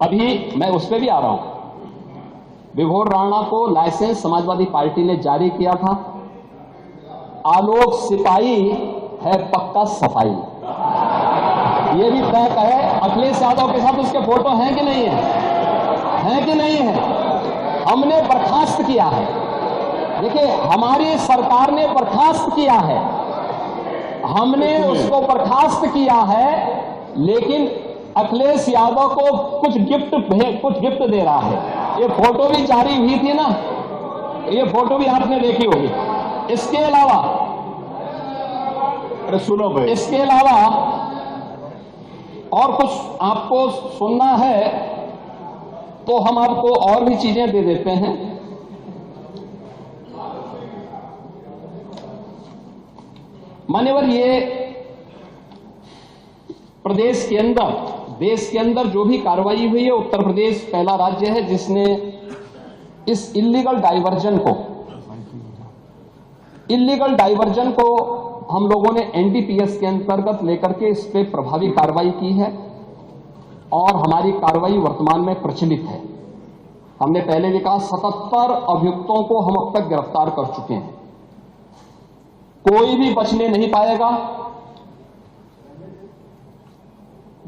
अभी मैं उस पर भी आ रहा हूं। विभोर राणा को लाइसेंस समाजवादी पार्टी ने जारी किया था। आलोक सिपाही है पक्का सफाई, ये भी तय कहे। अखिलेश यादव के साथ उसके फोटो हैं कि नहीं है कि नहीं है? हमने बर्खास्त किया है। देखिए, हमारी सरकार ने बर्खास्त किया है, हमने उसको बर्खास्त किया है, लेकिन अखिलेश यादव को कुछ गिफ्ट दे रहा है। ये फोटो भी जारी हुई थी ना, ये फोटो भी आपने देखी होगी। इसके अलावा सुनो भाई, इसके अलावा और कुछ आपको सुनना है तो हम आपको और भी चीजें दे देते हैं। मान्यवर, ये प्रदेश के अंदर, देश के अंदर जो भी कार्रवाई हुई है, उत्तर प्रदेश पहला राज्य है जिसने इस इल्लीगल डाइवर्जन को हम लोगों ने एनडीपीएस के अंतर्गत लेकर के इस पे प्रभावी कार्रवाई की है और हमारी कार्रवाई वर्तमान में प्रचलित है। हमने पहले भी कहा 77 अभियुक्तों को हम अब तक गिरफ्तार कर चुके हैं। कोई भी बचने नहीं पाएगा।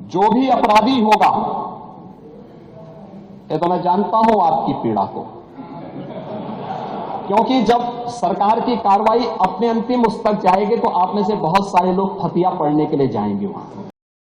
जो भी अपराधी होगा, ये तो मैं जानता हूं आपकी पीड़ा को, क्योंकि जब सरकार की कार्रवाई अपने अंतिम उस तक जाएगी तो आप में से बहुत सारे लोग फतिया पढ़ने के लिए जाएंगे वहां।